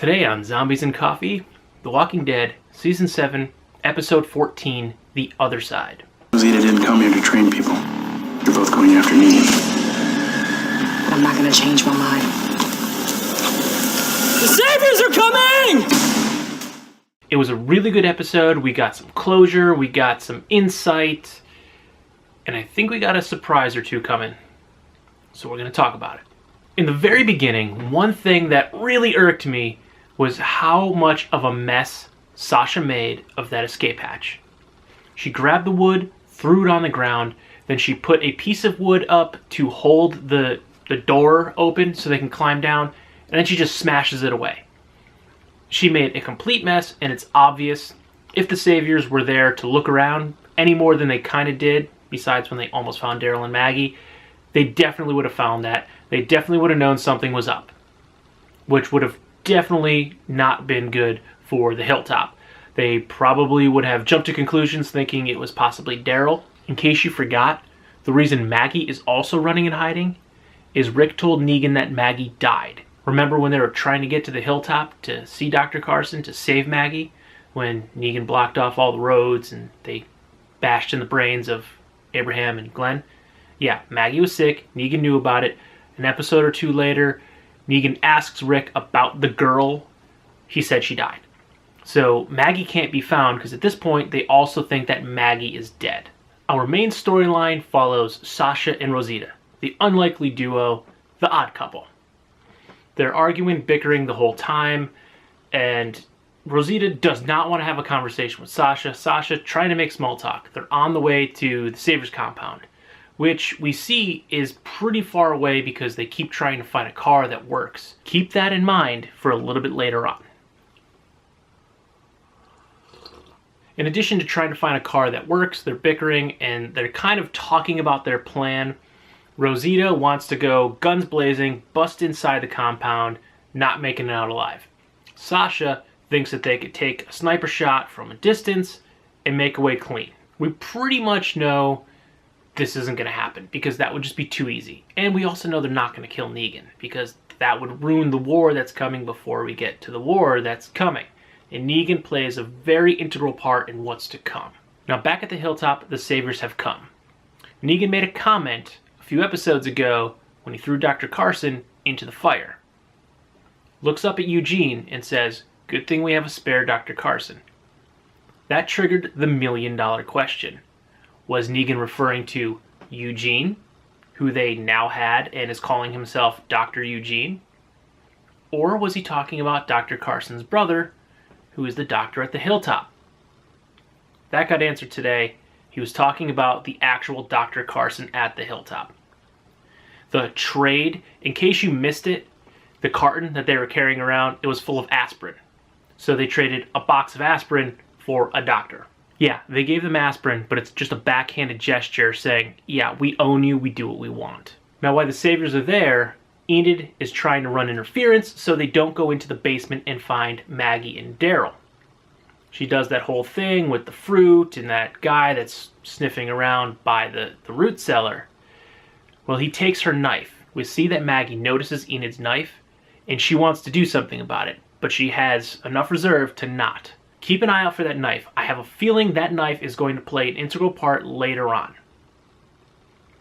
Today on Zombies and Coffee, The Walking Dead, Season 7, Episode 14, The Other Side. Rosita didn't come here to train people. You're both going after Negan. I'm not gonna change my mind. The Saviors are coming! It was a really good episode. We got some closure, we got some insight, and I think we got a surprise or two coming. So we're going to talk about it. In the very beginning, one thing that really irked me was how much of a mess Sasha made of that escape hatch. She grabbed the wood, threw it on the ground, then she put a piece of wood up to hold the door open so they can climb down, and then she just smashes it away. She made a complete mess, and it's obvious if the Saviors were there to look around any more than they kind of did, besides when they almost found Daryl and Maggie, they definitely would have found that. They definitely would have known something was up, which would have definitely not been good for the Hilltop. They probably would have jumped to conclusions thinking it was possibly Daryl. In case you forgot, the reason Maggie is also running and hiding is Rick told Negan that Maggie died. Remember when they were trying to get to the Hilltop to see Dr. Carson to save Maggie? When Negan blocked off all the roads and they bashed in the brains of Abraham and Glenn? Yeah, Maggie was sick. Negan knew about it. An episode or two later, Negan asks Rick about the girl. He said she died. So Maggie can't be found because at this point they also think that Maggie is dead. Our main storyline follows Sasha and Rosita, the unlikely duo, the odd couple. They're arguing, bickering the whole time, and Rosita does not want to have a conversation with Sasha. Sasha trying to make small talk. They're on the way to the Saviors compound, which we see is pretty far away because they keep trying to find a car that works. Keep that in mind for a little bit later on. In addition to trying to find a car that works, they're bickering and they're kind of talking about their plan. Rosita wants to go guns blazing, bust inside the compound, not making it out alive. Sasha thinks that they could take a sniper shot from a distance and make away clean. We pretty much know this isn't going to happen because that would just be too easy. And we also know they're not going to kill Negan because that would ruin the war that's coming before we get to the war that's coming. And Negan plays a very integral part in what's to come. Now back at the Hilltop, the Saviors have come. Negan made a comment a few episodes ago when he threw Dr. Carson into the fire. Looks up at Eugene and says, "Good thing we have a spare Dr. Carson." That triggered the million-dollar question. Was Negan referring to Eugene, who they now had and is calling himself Dr. Eugene? Or was he talking about Dr. Carson's brother, who is the doctor at the Hilltop? That got answered today. He was talking about the actual Dr. Carson at the Hilltop. The trade, in case you missed it, the carton that they were carrying around, it was full of aspirin. So they traded a box of aspirin for a doctor. Yeah, they gave them aspirin, but it's just a backhanded gesture saying, yeah, we own you, we do what we want. Now, while the Saviors are there, Enid is trying to run interference so they don't go into the basement and find Maggie and Daryl. She does that whole thing with the fruit and that guy that's sniffing around by the root cellar. Well, he takes her knife. We see that Maggie notices Enid's knife, and she wants to do something about it, but she has enough reserve to not. Keep an eye out for that knife. I have a feeling that knife is going to play an integral part later on.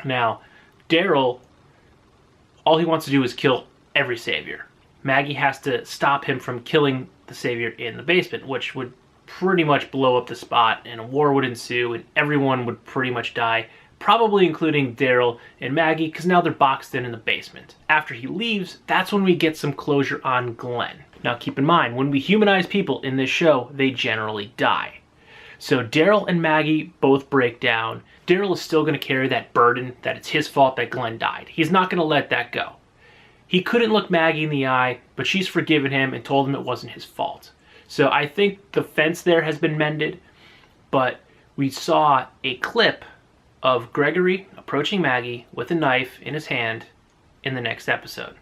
Now, Daryl, all he wants to do is kill every Savior. Maggie has to stop him from killing the Savior in the basement, which would pretty much blow up the spot, and a war would ensue, and everyone would pretty much die, probably including Daryl and Maggie, because now they're boxed in the basement. After he leaves, that's when we get some closure on Glenn. Now keep in mind, when we humanize people in this show, they generally die. So Daryl and Maggie both break down. Daryl is still going to carry that burden that it's his fault that Glenn died. He's not going to let that go. He couldn't look Maggie in the eye, but she's forgiven him and told him it wasn't his fault. So I think the fence there has been mended, but we saw a clip of Gregory approaching Maggie with a knife in his hand in the next episode.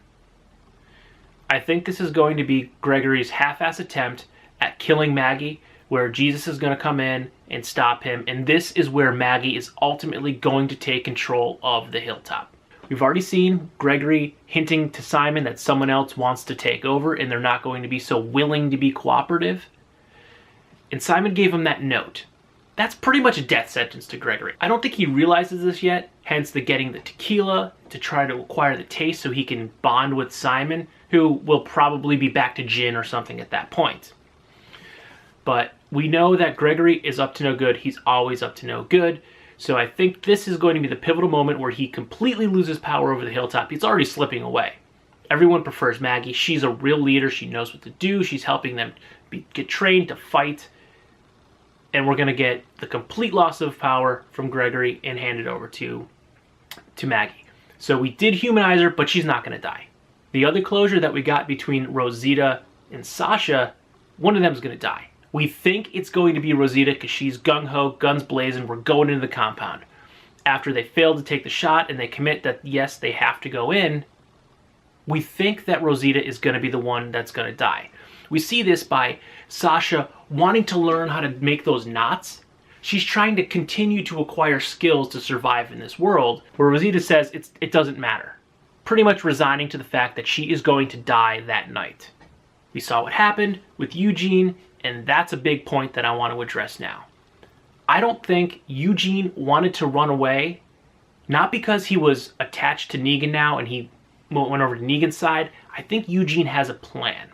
I think this is going to be Gregory's half-ass attempt at killing Maggie, where Jesus is going to come in and stop him, and this is where Maggie is ultimately going to take control of the Hilltop. We've already seen Gregory hinting to Simon that someone else wants to take over and they're not going to be so willing to be cooperative. And Simon gave him that note. That's pretty much a death sentence to Gregory. I don't think he realizes this yet, hence the getting the tequila to try to acquire the taste so he can bond with Simon, who will probably be back to gin or something at that point. But we know that Gregory is up to no good. He's always up to no good. So I think this is going to be the pivotal moment where he completely loses power over the hilltop. He's already slipping away. Everyone prefers Maggie. She's a real leader. She knows what to do. She's helping them get trained to fight. And we're going to get the complete loss of power from Gregory and hand it over to Maggie. So we did humanize her, but she's not going to die. The other closure that we got between Rosita and Sasha, one of them is going to die. We think it's going to be Rosita because she's gung-ho, guns blazing, we're going into the compound. After they fail to take the shot and they commit that, yes, they have to go in, we think that Rosita is going to be the one that's going to die. We see this by Sasha wanting to learn how to make those knots. She's trying to continue to acquire skills to survive in this world, where Rosita says it doesn't matter. Pretty much resigning to the fact that she is going to die that night. We saw what happened with Eugene, and that's a big point that I want to address now. I don't think Eugene wanted to run away, not because he was attached to Negan now and he went over to Negan's side. I think Eugene has a plan.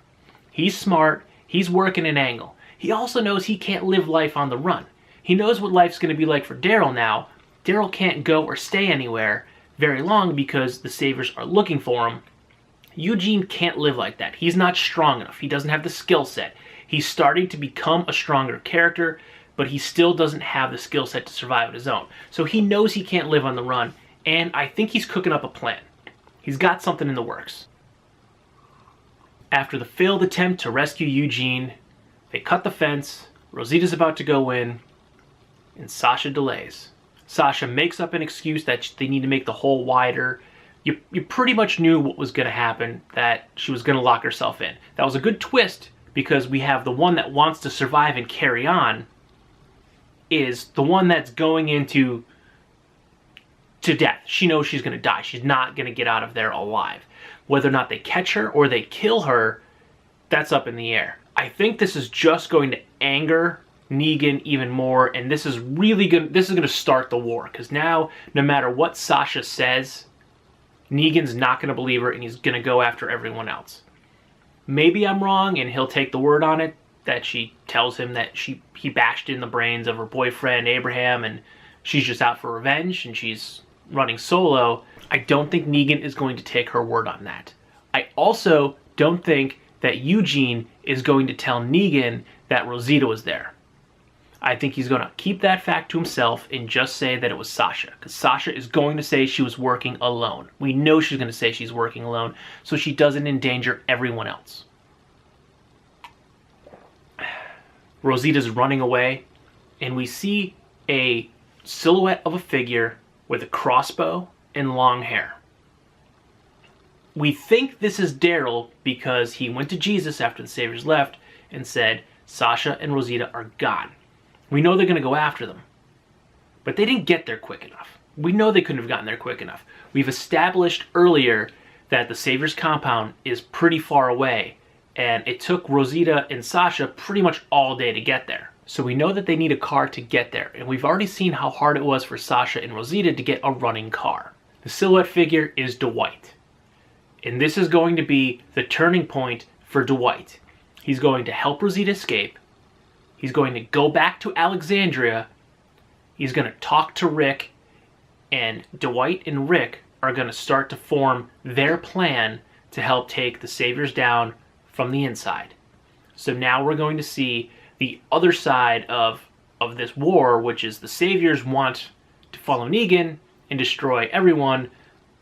He's smart, he's working an angle. He also knows he can't live life on the run. He knows what life's going to be like for Daryl now. Daryl can't go or stay anywhere very long because the Saviors are looking for him. Eugene can't live like that. He's not strong enough. He doesn't have the skill set. He's starting to become a stronger character, but he still doesn't have the skill set to survive on his own. So he knows he can't live on the run, and I think he's cooking up a plan. He's got something in the works. After the failed attempt to rescue Eugene, they cut the fence, Rosita's about to go in, and Sasha delays. Sasha makes up an excuse that they need to make the hole wider. You pretty much knew what was going to happen, that she was going to lock herself in. That was a good twist, because we have the one that wants to survive and carry on is the one that's going into to death. She knows she's going to die. She's not going to get out of there alive. Whether or not they catch her or they kill her, that's up in the air. I think this is just going to anger Negan even more, and this is really going to start the war, because now no matter what Sasha says, Negan's not going to believe her and he's going to go after everyone else. Maybe I'm wrong and he'll take the word on it that she tells him that he bashed in the brains of her boyfriend Abraham and she's just out for revenge and she's running solo. I don't think Negan is going to take her word on that. I also don't think that Eugene is going to tell Negan that Rosita was there. I think he's going to keep that fact to himself and just say that it was Sasha, because Sasha is going to say she was working alone. We know she's going to say she's working alone, so she doesn't endanger everyone else. Rosita's running away, and we see a silhouette of a figure with a crossbow and long hair. We think this is Daryl because he went to Jesus after the Saviors left and said, Sasha and Rosita are gone. We know they're going to go after them. But they didn't get there quick enough. We know they couldn't have gotten there quick enough. We've established earlier that the Saviors compound is pretty far away, and it took Rosita and Sasha pretty much all day to get there. So we know that they need a car to get there, and we've already seen how hard it was for Sasha and Rosita to get a running car. The silhouette figure is Dwight. And this is going to be the turning point for Dwight. He's going to help Rosita escape. He's going to go back to Alexandria. He's going to talk to Rick. And Dwight and Rick are going to start to form their plan to help take the Saviors down from the inside. So now we're going to see the other side of this war, which is the Saviors want to follow Negan and destroy everyone,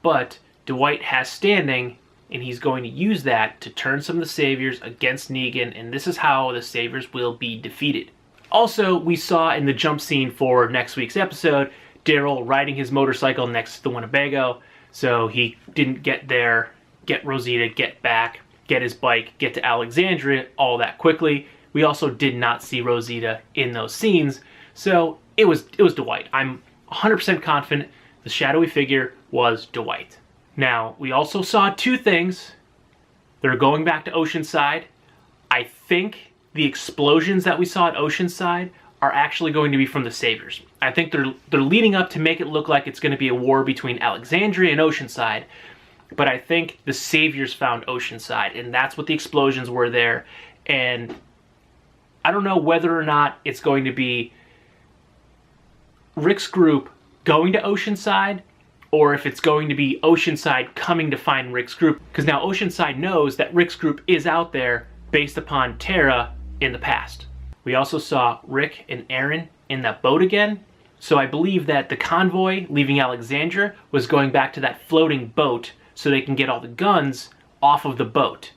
but Dwight has standing, and he's going to use that to turn some of the Saviors against Negan, and this is how the Saviors will be defeated. Also, we saw in the jump scene for next week's episode, Daryl riding his motorcycle next to the Winnebago, so he didn't get there, get Rosita, get back, get his bike, get to Alexandria all that quickly. We also did not see Rosita in those scenes, so it was Dwight. I'm 100% confident the shadowy figure was Dwight. Now, we also saw two things. They're going back to Oceanside. I think the explosions that we saw at Oceanside are actually going to be from the Saviors. I think they're leading up to make it look like it's going to be a war between Alexandria and Oceanside, but I think the Saviors found Oceanside, and that's what the explosions were there. And I don't know whether or not it's going to be Rick's group going to Oceanside, or if it's going to be Oceanside coming to find Rick's group, because now Oceanside knows that Rick's group is out there based upon Tara in the past. We also saw Rick and Aaron in that boat again, so I believe that the convoy leaving Alexandria was going back to that floating boat so they can get all the guns off of the boat.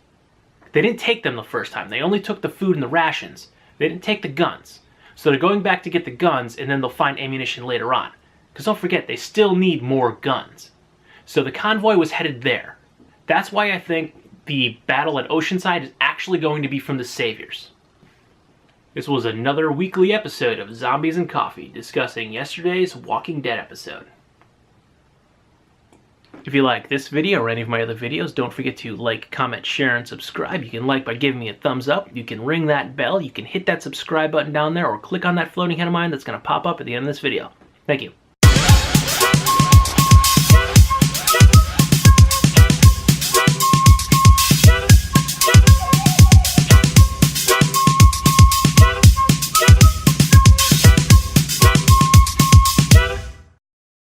They didn't take them the first time. They only took the food and the rations. They didn't take the guns. So they're going back to get the guns, and then they'll find ammunition later on. Because don't forget, they still need more guns. So the convoy was headed there. That's why I think the battle at Oceanside is actually going to be from the Saviors. This was another weekly episode of Zombies and Coffee, discussing yesterday's Walking Dead episode. If you like this video or any of my other videos, don't forget to like, comment, share, and subscribe. You can like by giving me a thumbs up. You can ring that bell. You can hit that subscribe button down there, or click on that floating head of mine that's going to pop up at the end of this video. Thank you.